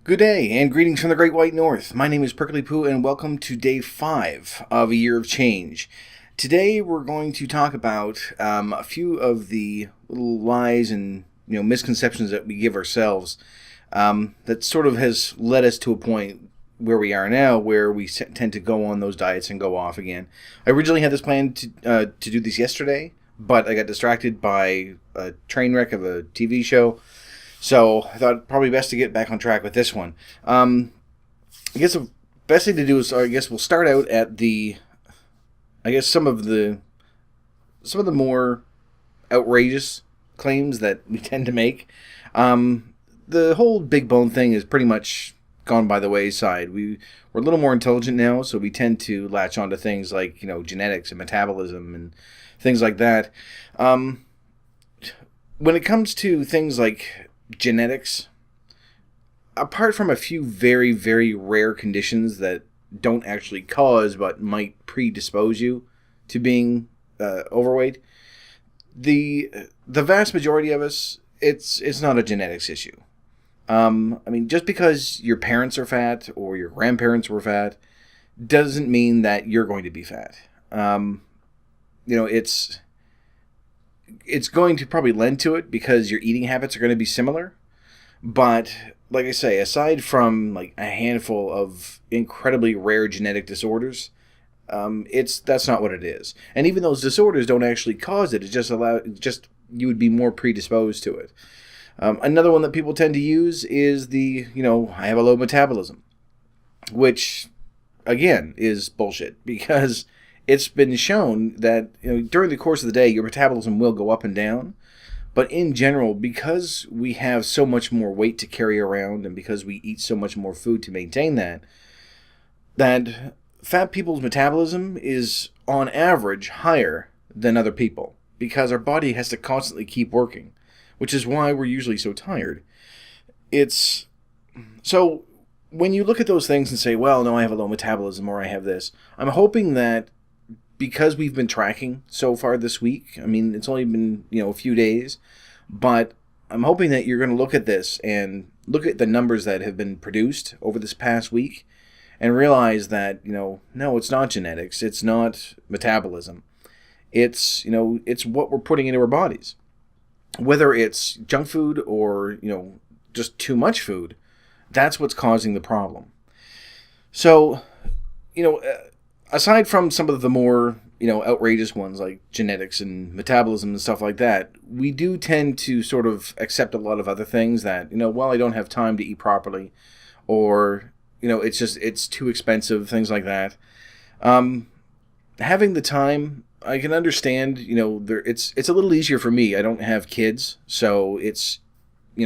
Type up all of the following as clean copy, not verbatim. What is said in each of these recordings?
Good day, and greetings from the Great White North. My name is Prickly Poo, and welcome to day 5 of A Year of Change. Today, we're going to talk about a few of the little lies and misconceptions that we give ourselves that sort of has led us to a point where we are now, where we tend to go on those diets and go off again. I originally had this plan to do this yesterday, but I got distracted by a train wreck of a TV show. So I thought probably best to get back on track with this one. I guess the best thing to do is we'll start out at some of the more outrageous claims that we tend to make. The whole big bone thing is pretty much gone by the wayside. We're a little more intelligent now, so we tend to latch onto things like genetics and metabolism and things like that. When it comes to things like genetics, apart from a few very, very rare conditions that don't actually cause but might predispose you to being overweight, the vast majority of us, it's not a genetics issue. Just because your parents are fat or your grandparents were fat doesn't mean that you're going to be fat. It's going to probably lend to it because your eating habits are going to be similar. But like I say, aside from like a handful of incredibly rare genetic disorders, that's not what it is. And even those disorders don't actually cause it. It's just you would be more predisposed to it. Another one that people tend to use is I have a low metabolism, which again is bullshit because it's been shown that during the course of the day, your metabolism will go up and down. But in general, because we have so much more weight to carry around and because we eat so much more food to maintain that fat people's metabolism is, on average, higher than other people because our body has to constantly keep working, which is why we're usually so tired. So when you look at those things and say, well, no, I have a low metabolism or I have this, I'm hoping that because we've been tracking so far this week, it's only been, a few days, but I'm hoping that you're going to look at this and look at the numbers that have been produced over this past week and realize that, no, it's not genetics. It's not metabolism. It's what we're putting into our bodies. Whether it's junk food or, just too much food, that's what's causing the problem. So, aside from some of the more, outrageous ones like genetics and metabolism and stuff like that, we do tend to sort of accept a lot of other things that, I don't have time to eat properly, or, it's too expensive, things like that. Having the time, I can understand, it's a little easier for me. I don't have kids, so it's a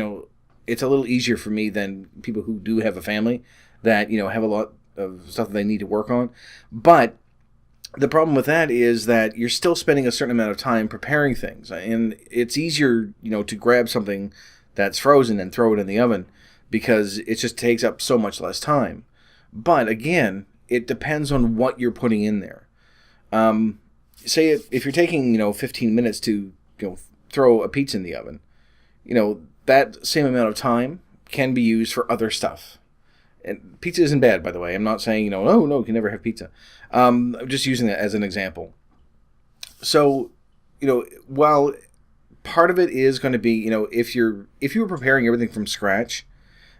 little easier for me than people who do have a family that, have a lot of stuff that they need to work on. But the problem with that is that you're still spending a certain amount of time preparing things. And it's easier, to grab something that's frozen and throw it in the oven because it just takes up so much less time. But again, it depends on what you're putting in there. Say if you're taking, 15 minutes to, throw a pizza in the oven, that same amount of time can be used for other stuff. And pizza isn't bad, by the way. I'm not saying, oh, no, you can never have pizza. I'm just using that as an example. So, while part of it is going to be, if you were preparing everything from scratch,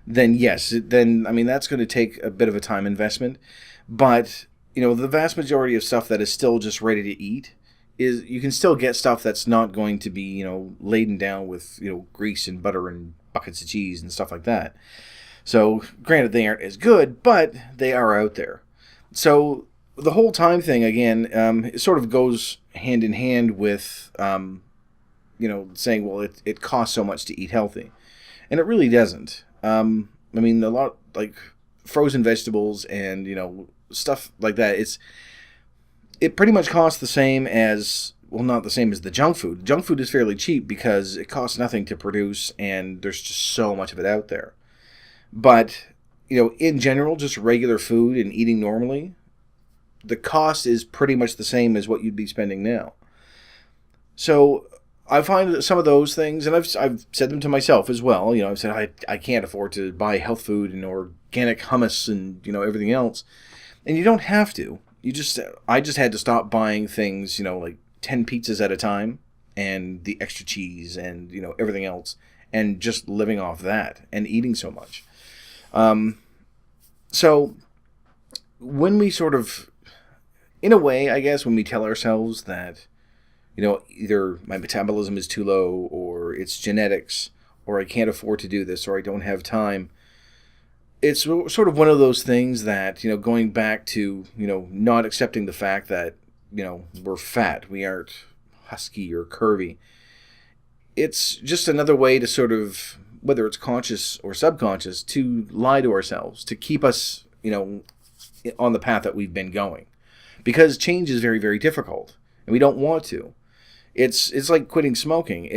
then yes, that's going to take a bit of a time investment. But, the vast majority of stuff that is still just ready to eat is you can still get stuff that's not going to be, laden down with, grease and butter and buckets of cheese and stuff like that. So, granted, they aren't as good, but they are out there. So, the whole time thing, again, it sort of goes hand in hand with, saying, well, it costs so much to eat healthy. And it really doesn't. A lot, like, frozen vegetables and, stuff like that, it pretty much costs the same as, well, not the same as the junk food. Junk food is fairly cheap because it costs nothing to produce, and there's just so much of it out there. But, in general, just regular food and eating normally, the cost is pretty much the same as what you'd be spending now. So I find that some of those things, and I've said them to myself as well. I've said I can't afford to buy health food and organic hummus and everything else, and you don't have to. I just had to stop buying things, like 10 pizzas at a time and the extra cheese and everything else, and just living off that and eating so much. So when we sort of, in a way, I guess, when we tell ourselves that, either my metabolism is too low, or it's genetics, or I can't afford to do this, or I don't have time, it's sort of one of those things that, going back to, not accepting the fact that, we're fat, we aren't husky or curvy. It's just another way to sort of, whether it's conscious or subconscious, to lie to ourselves, to keep us, on the path that we've been going. Because change is very, very difficult, and we don't want to. It's like quitting smoking.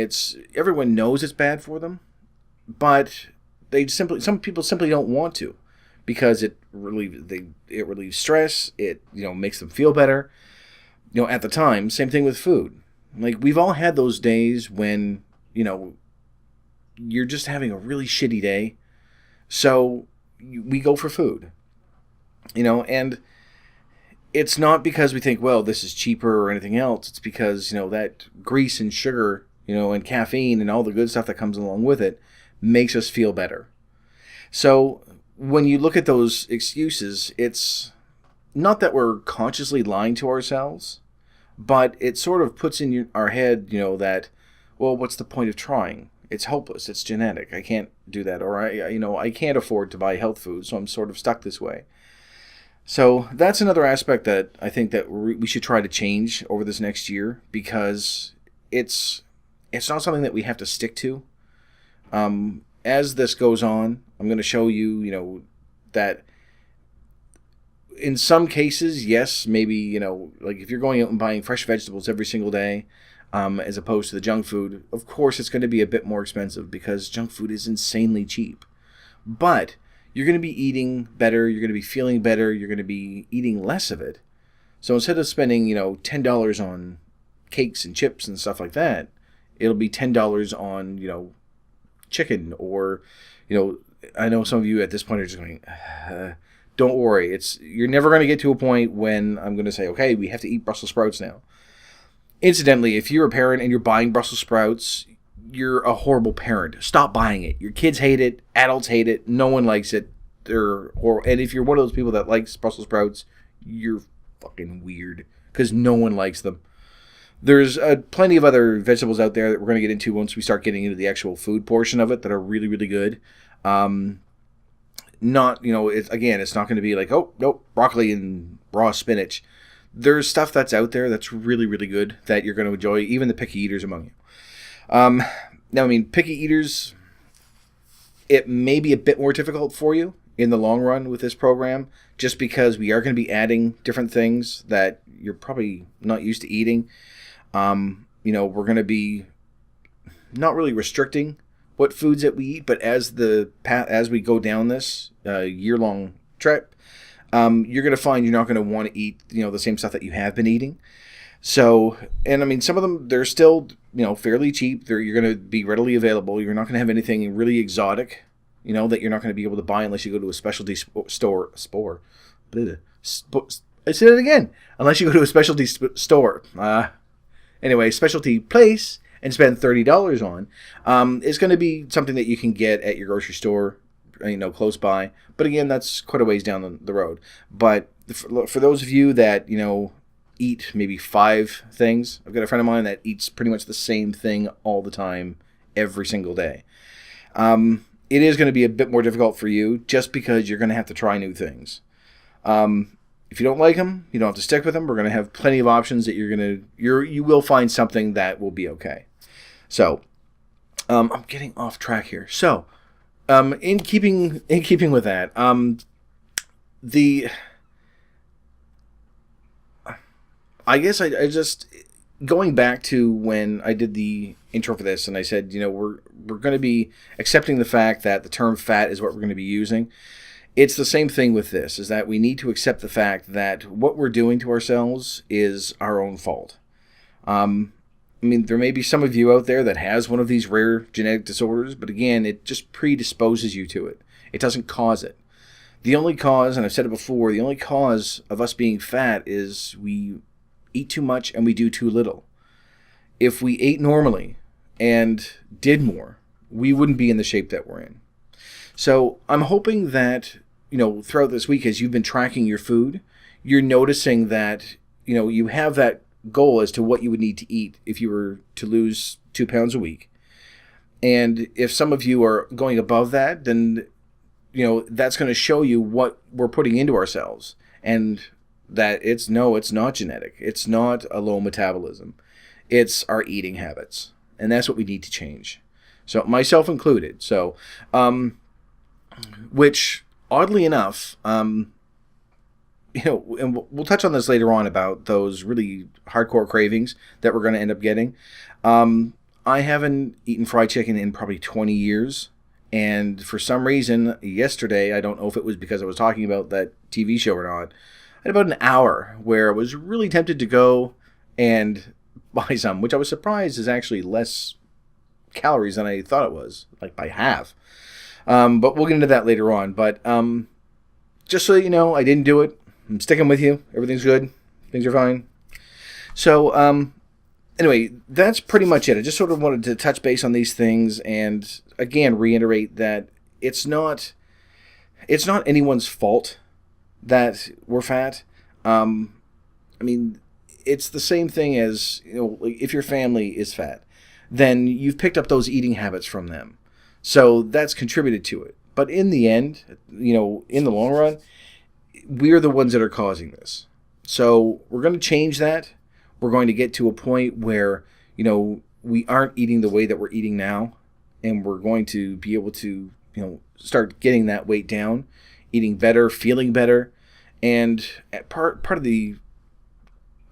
Everyone knows it's bad for them, but some people simply don't want to, because it relieves stress. It makes them feel better. At the time, same thing with food. Like, we've all had those days when you're just having a really shitty day, so we go for food. And it's not because we think, well, this is cheaper or anything else. It's because, that grease and sugar, and caffeine and all the good stuff that comes along with it makes us feel better. So when you look at those excuses, it's not that we're consciously lying to ourselves, but it sort of puts in our head, that, well, what's the point of trying? It's hopeless. It's genetic. I can't do that. Or I can't afford to buy health food, so I'm sort of stuck this way. So that's another aspect that I think that we should try to change over this next year, because it's not something that we have to stick to. As this goes on, I'm going to show you, that in some cases, yes, maybe, like if you're going out and buying fresh vegetables every single day, as opposed to the junk food, of course it's going to be a bit more expensive, because junk food is insanely cheap. But you're going to be eating better, you're going to be feeling better, you're going to be eating less of it. So instead of spending, $10 on cakes and chips and stuff like that, it'll be $10 on, chicken, or, I know some of you at this point are just going, don't worry. You're never going to get to a point when I'm going to say, okay, we have to eat Brussels sprouts now. Incidentally, if you're a parent and you're buying Brussels sprouts, you're a horrible parent. Stop buying it. Your kids hate it. Adults hate it. No one likes it. And if you're one of those people that likes Brussels sprouts, you're fucking weird, because no one likes them. There's plenty of other vegetables out there that we're going to get into once we start getting into the actual food portion of it that are really, really good. It's not going to be like, oh, nope, broccoli and raw spinach. There's stuff that's out there that's really, really good that you're going to enjoy, even the picky eaters among you. Now, picky eaters, it may be a bit more difficult for you in the long run with this program, just because we are going to be adding different things that you're probably not used to eating. We're going to be not really restricting what foods that we eat, but as we go down this year-long trip, you're going to find you're not going to want to eat, the same stuff that you have been eating. So, and some of them, they're still, fairly cheap. You're going to be readily available. You're not going to have anything really exotic, that you're not going to be able to buy unless you go to a specialty store. I said it again. Unless you go to a specialty store. Anyway, specialty place and spend $30 on, is going to be something that you can get at your grocery store, close by. But again, that's quite a ways down the road. But for those of you that, eat maybe 5 things, I've got a friend of mine that eats pretty much the same thing all the time, every single day. It is going to be a bit more difficult for you, just because you're going to have to try new things. If you don't like them, you don't have to stick with them. We're going to have plenty of options that you will find something that will be okay. So, I'm getting off track here. So, in keeping with that, I guess I just, going back to when I did the intro for this, and I said, we're going to be accepting the fact that the term fat is what we're going to be using. It's the same thing with this, is that we need to accept the fact that what we're doing to ourselves is our own fault. I mean, there may be some of you out there that has one of these rare genetic disorders, but again, it just predisposes you to it. It doesn't cause it. The only cause, and I've said it before, the only cause of us being fat is we eat too much and we do too little. If we ate normally and did more, we wouldn't be in the shape that we're in. So I'm hoping that, throughout this week, as you've been tracking your food, you're noticing that, you have that goal as to what you would need to eat if you were to lose 2 pounds a week. And if some of you are going above that, then, that's going to show you what we're putting into ourselves. And that it's not genetic. It's not a low metabolism. It's our eating habits. And that's what we need to change. So myself included. So, which oddly enough, and we'll touch on this later on about those really hardcore cravings that we're going to end up getting. I haven't eaten fried chicken in probably 20 years. And for some reason, yesterday, I don't know if it was because I was talking about that TV show or not, I had about an hour where I was really tempted to go and buy some, which I was surprised is actually less calories than I thought it was, like by half. But we'll get into that later on. But just so you know, I didn't do it. I'm sticking with you. Everything's good. Things are fine. So anyway, that's pretty much it. I just sort of wanted to touch base on these things and, again, reiterate that it's not anyone's fault that we're fat. I mean, it's the same thing as, if your family is fat, then you've picked up those eating habits from them. So that's contributed to it. But in the end, in the long run, we're the ones that are causing this. So we're going to change that. We're going to get to a point where, we aren't eating the way that we're eating now. And we're going to be able to, start getting that weight down, eating better, feeling better. And part of the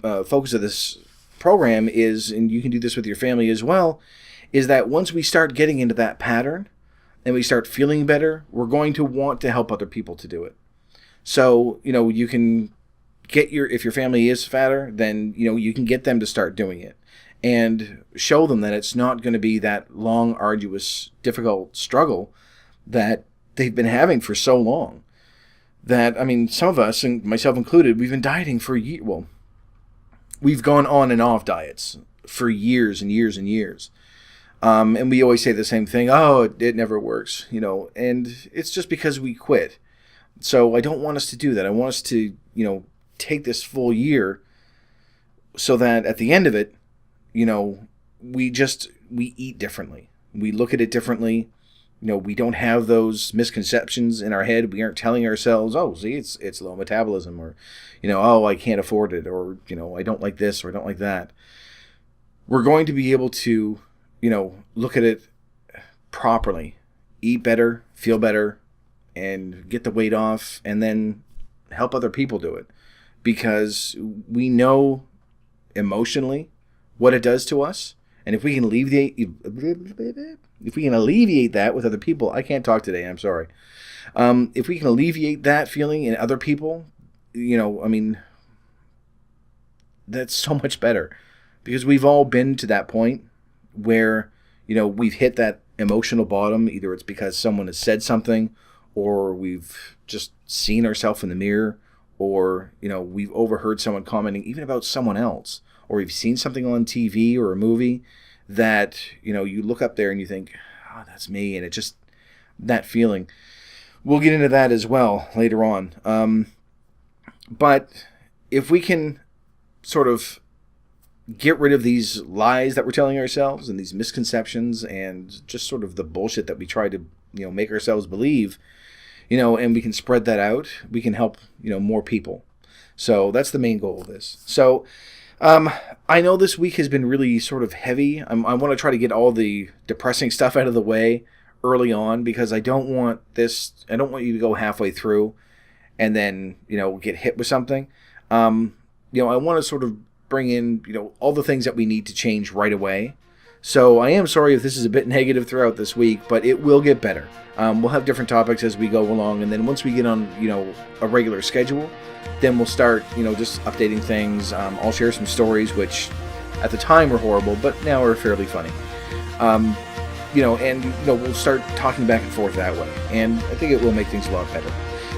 focus of this program is, and you can do this with your family as well, is that once we start getting into that pattern and we start feeling better, we're going to want to help other people to do it. So, you can get if your family is fatter, then, you can get them to start doing it and show them that it's not going to be that long, arduous, difficult struggle that they've been having for so long. That, some of us, and myself included, we've been dieting for years. Well, we've gone on and off diets for years and years and years. And we always say the same thing, it never works, and it's just because we quit. So I don't want us to do that. I want us to, take this full year so that at the end of it, we eat differently. We look at it differently. We don't have those misconceptions in our head. We aren't telling ourselves, it's low metabolism, or, I can't afford it, or, I don't like this, or I don't like that. We're going to be able to, look at it properly, eat better, feel better, and get the weight off, and then help other people do it. Because we know emotionally what it does to us. And if we can alleviate that with other people, I can't talk today, I'm sorry. If we can alleviate that feeling in other people, that's so much better. Because we've all been to that point where, we've hit that emotional bottom. Either it's because someone has said something, or we've just seen ourselves in the mirror, or, we've overheard someone commenting even about someone else, or we've seen something on TV or a movie that, you look up there and you think, that's me. And it just, that feeling. We'll get into that as well later on. But if we can sort of get rid of these lies that we're telling ourselves and these misconceptions and just sort of the bullshit that we try to, make ourselves believe, and we can spread that out, we can help, more people. So that's the main goal of this. So I know this week has been really sort of heavy. I want to try to get all the depressing stuff out of the way early on, because I don't want you to go halfway through and then, get hit with something. I want to sort of bring in, all the things that we need to change right away. So I am sorry if this is a bit negative throughout this week, but it will get better. We'll have different topics as we go along, and then once we get on, a regular schedule, then we'll start, just updating things. I'll share some stories, which at the time were horrible, but now are fairly funny. And we'll start talking back and forth that way, and I think it will make things a lot better.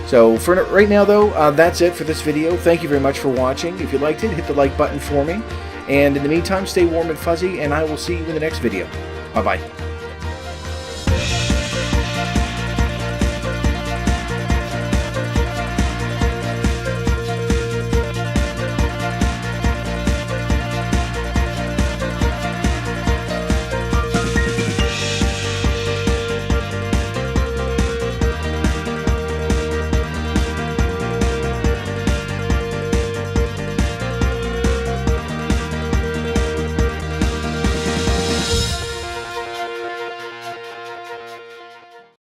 So for right now, though, that's it for this video. Thank you very much for watching. If you liked it, hit the like button for me. And in the meantime, stay warm and fuzzy, and I will see you in the next video. Bye-bye.